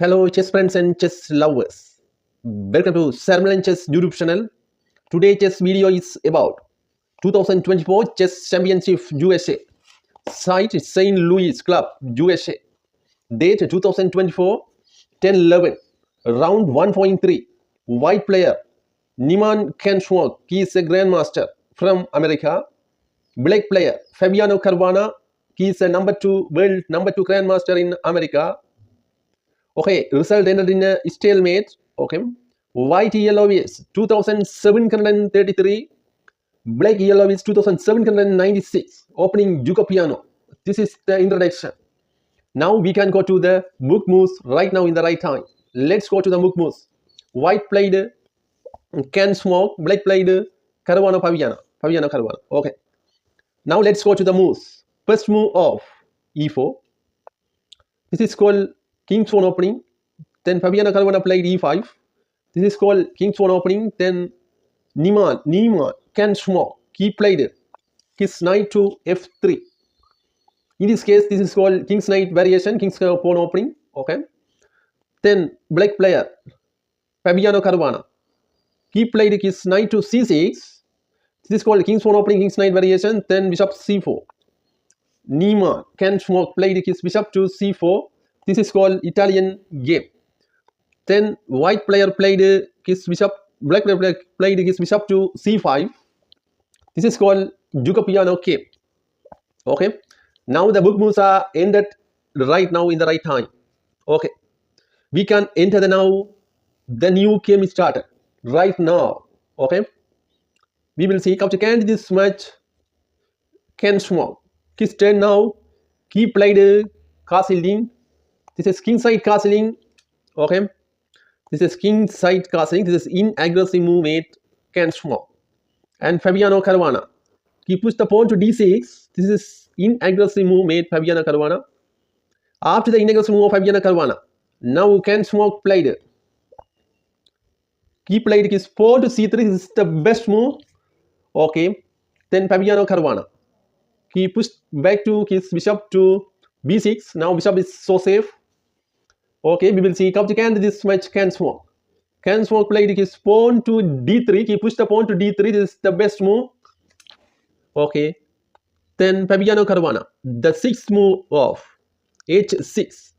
Hello chess friends and chess lovers. Welcome to Sharmilan Chess YouTube channel. Today chess video is about 2024 Chess Championship USA. Site St. Louis Club USA. Date 2024 10-11. Round 1.3. White player Niemann Kenswalk. He is a grandmaster from America. Black player Fabiano Caruana. He is a world number 2 grandmaster in America. Okay, result ended in a stalemate. Okay, white yellow is 2733, black yellow is 2796. Opening Duke piano. This is the introduction. Now we can go to the book moves right now in the right time. Let's go to the book moves. White played Can Smoke, black played Caruana Fabiano Caruana. Okay, now let's go to the moves. First move of e4. This is called King's Pawn opening. Then Fabiano Caruana played e5. This is called King's Pawn opening. Then Niemann can smoke. He played his knight to f3. In this case, this is called King's Knight variation, King's Pawn opening. Okay. Then black player Fabiano Caruana. He played his knight to c6. This is called King's Pawn opening, King's Knight variation. Then bishop c4. Niemann can smoke played his bishop to c4. This is called Italian game. Then white player played his bishop, black player played his bishop to c5. This is called Duke piano game. Okay. Now the book moves are ended right now in the right time. Okay. We can enter the new game started right now. Okay. We will see after this match can smoke. His turn now. He played castling. This is kingside castling. Okay. This is kingside castling. This is inaccuracy move made can smoke. And Fabiano Caruana. He pushed the pawn to d6. This is inaccuracy move made Fabiano Caruana. After the inaccuracy move of Fabiano Caruana, now can smoke played. He played his pawn to c3. This is the best move. Okay. Then Fabiano Caruana. He pushed back to his bishop to b6. Now bishop is so safe. Okay, we will see this match can smoke. Can smoke played his pawn to d3. He pushed the pawn to d3. This is the best move. Okay. Then Fabiano Caruana. The sixth move of h6.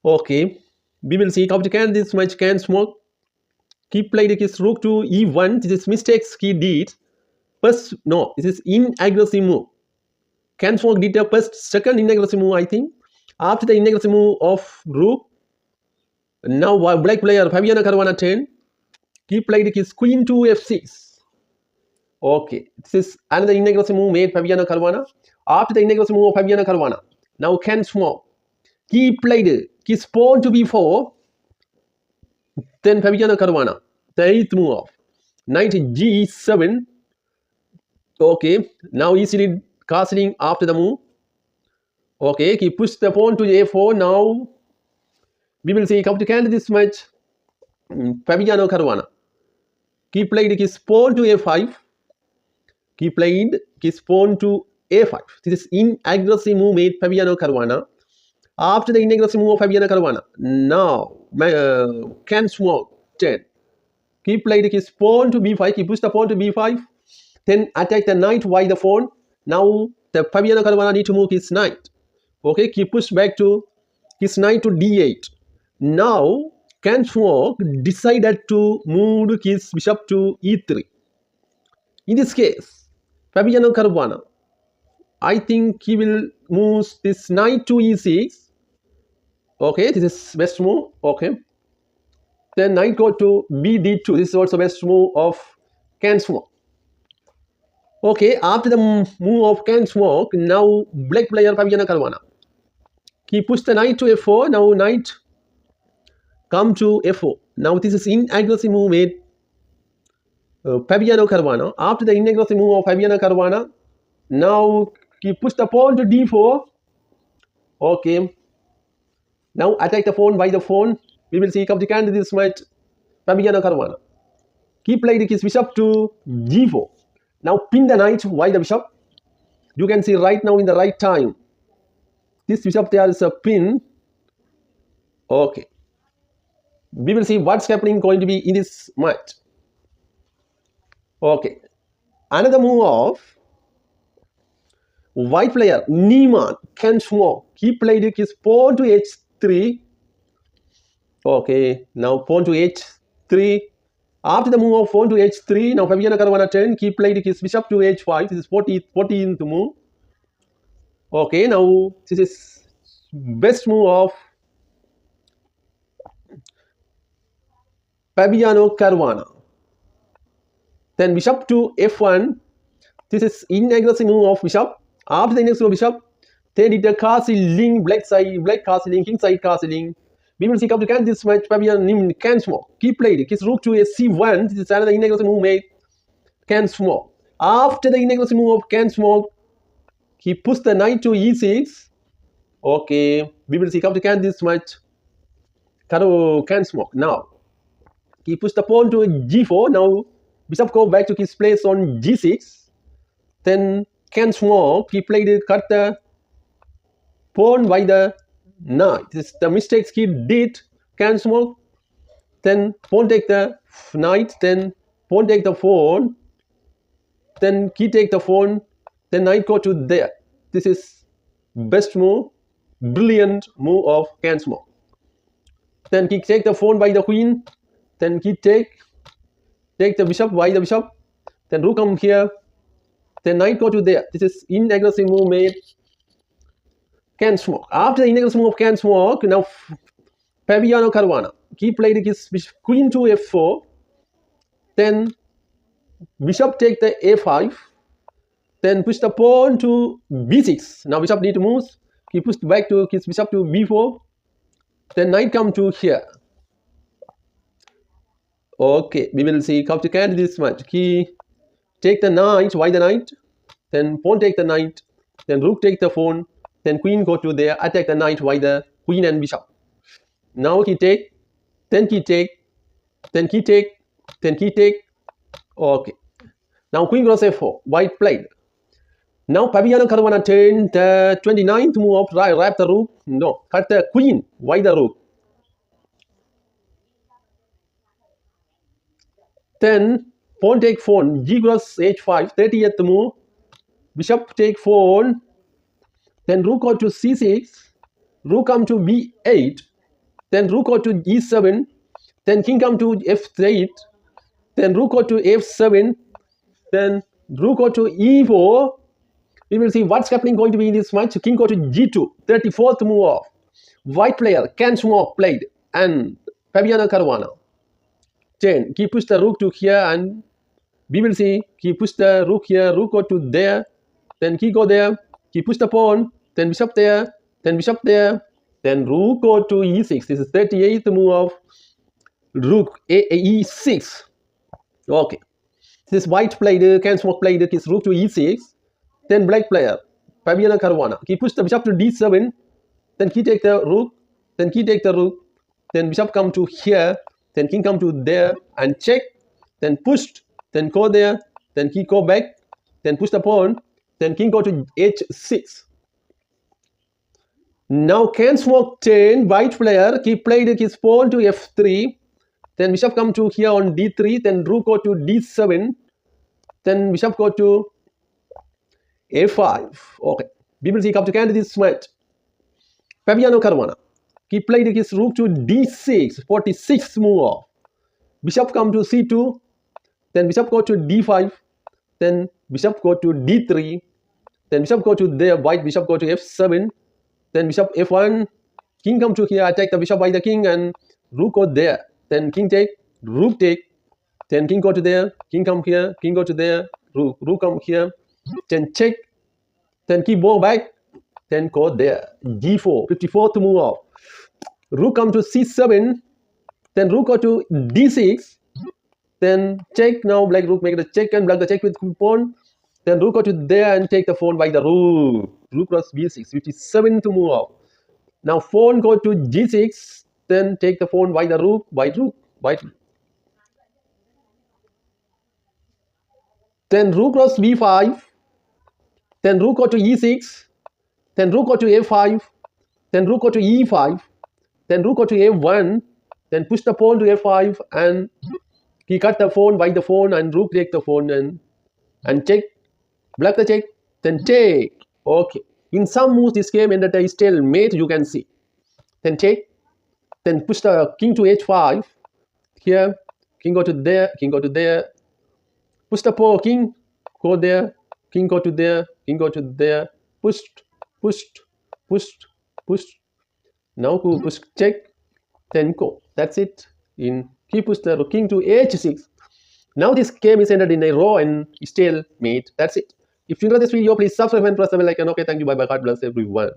Okay. We will see this match can smoke. He played his rook to e1. This is mistakes he did. First, no, this is inaccuracy move. Can smoke did the second inaccuracy move, I think. After the inaccuracy move of rook, now black player Fabiano Caruana turn. He played his queen to f6. Okay, this is another inaccuracy move made Fabiano Caruana. After the inaccuracy move of Fabiano Caruana, now can smoke. He played his pawn to b4. Then Fabiano Caruana, the 8th move of knight g7. Okay, now easily castling after the move. Okay, he pushed the pawn to a4. Now we will see this match. Fabiano Caruana. He played his pawn to a5. He played his pawn to a5. This is inaccuracy move made Fabiano Caruana. After the inaccuracy move of Fabiano Caruana, now can smoke turn. He played his pawn to b5. He pushed the pawn to b5. Then attack the knight via the pawn. Now the Fabiano Caruana need to move his knight. Okay, he pushed back to his knight to d8. Now can smoke decided to move his bishop to e3. In this case, Fabiano Caruana, I think he will move this knight to e6. Okay, this is best move. Okay. Then knight go to bd2. This is also best move of can smoke. Okay, after the move of can smoke, now black player Fabiano Caruana. He pushed the knight to f4. Now knight come to f4. Now this is inaccuracy move made Fabiano Caruana. After the inaccuracy move of Fabiano Caruana, now he pushed the pawn to d4. Okay. Now attack the pawn by the pawn. We will see this match. Fabiano Caruana. He played his bishop to g4. Now pin the knight by the bishop. You can see right now in the right time. This bishop there is a pin. Okay, we will see what's happening going to be in this match. Okay, another move of white player Neiman Hans Moke. He played his pawn to h3. Okay, now pawn to h3. After the move of pawn to h3, now Fabiano Caruana turn. He played his bishop to h5. This is 14th move. Okay, now this is best move of Fabiano Caruana. Then bishop to f1. This is inaccuracy move of bishop. After the inaccuracy of bishop, they did the castling, black castling, king side castling. We will see how to can this match. Fabiano Hans Moke. He played his rook to c1. This is another inaccuracy move made. Hans Moke. After the inaccuracy move of Hans Moke, he pushed the knight to e6. Okay, we will see how to can this match. Hans Moke. Now he pushed the pawn to g4. Now bishop go back to his place on g6. Then Hans Moke, he cut the pawn by the knight. This is the mistakes he did. Hans Moke. Then pawn take the knight. Then pawn take the pawn. Then he take the pawn. Then knight go to there. This is best move, brilliant move of Hans Moke. Then he take the pawn by the queen. Then he take the bishop by the bishop. Then rook come here. Then knight go to there. This is inaccuracy move made Hans Moke. After the inaccuracy move of Hans Moke, now Fabiano Caruana. He played his queen to f4. Then bishop take the a5. Then push the pawn to b6. Now bishop need to move. He pushed back to his bishop to b4. Then knight come to here. Okay, we will see how to carry this match. He take the knight, why the knight? Then pawn take the knight. Then rook take the pawn. Then queen go to there, attack the knight, why the queen and bishop. Now he take, then he take, then he take, then he take. Okay. Now queen cross f4, white played. Now Fabiano Caruana turned the 29th move of wrap the rook. No, cut the queen, why the rook? Then pawn take pawn, g cross h5, 30th move. Bishop take pawn. Then rook go to c6. Rook come to b8. Then rook go to e7. Then king come to f8. Then rook go to f7. Then rook go to e4. We will see what's happening going to be in this match. King go to g2. 34th move of white player Hans Moke played and Fabiano Caruana. Then he pushed the rook to here and we will see he pushed the rook here, rook go to there, then he go there, he pushed the pawn, then bishop there, then bishop there, then rook go to e6. This is 38th move of rook e6. Okay, this white played, Hans Moke played his rook to e6. Then black player Fabiano Caruana, he pushed the bishop to d7, then he take the rook, then he take the rook, then bishop come to here, then king come to there and check, then pushed, then go there, then he go back, then push the pawn, then king go to h6. Now Hans Moke turn, white player, he played his pawn to f3, then bishop come to here on d3, then rook go to d7, then bishop go to a5. Okay, we will see how to carry this match. Fabiano Caruana, he played his rook to d6, 46th move off. Bishop come to c2, then bishop go to d5, then bishop go to d3, then bishop go to there, white bishop go to f7, then bishop f1, king come to here, attack the bishop by the king and rook go there, then king take, rook take, then king go to there, king come here, king go to there, rook come here, then check, then keep ball back, then go there, g4, 54th move off. Rook come to c7, then rook go to d6, then check. Now black rook make the check and block the check with pawn, then rook go to there and take the pawn by the rook, rook cross b6, 57th move off. Now pawn go to g6, then take the pawn by the rook, white rook, white. Then rook cross b5, then rook go to e6, then rook go to a5, then rook go to e5, then rook go to a1, then push the pawn to a5, and he cut the pawn, white the pawn, and rook take the pawn, and check, black the check, then take. Okay. In some moves, this game ended a stalemate, you can see. Then take, then push the king to h5. Here, king go to there, king go to there. Push the pawn, king go there, king go to there, king go to there. Pushed, pushed, pushed, pushed. Now push check, then go. That's it. He pushed the king to h6. Now this game is ended in a raw and stalemate. That's it. If you enjoyed this video, please subscribe and press the bell icon. Okay, thank you. Bye bye. God bless everyone.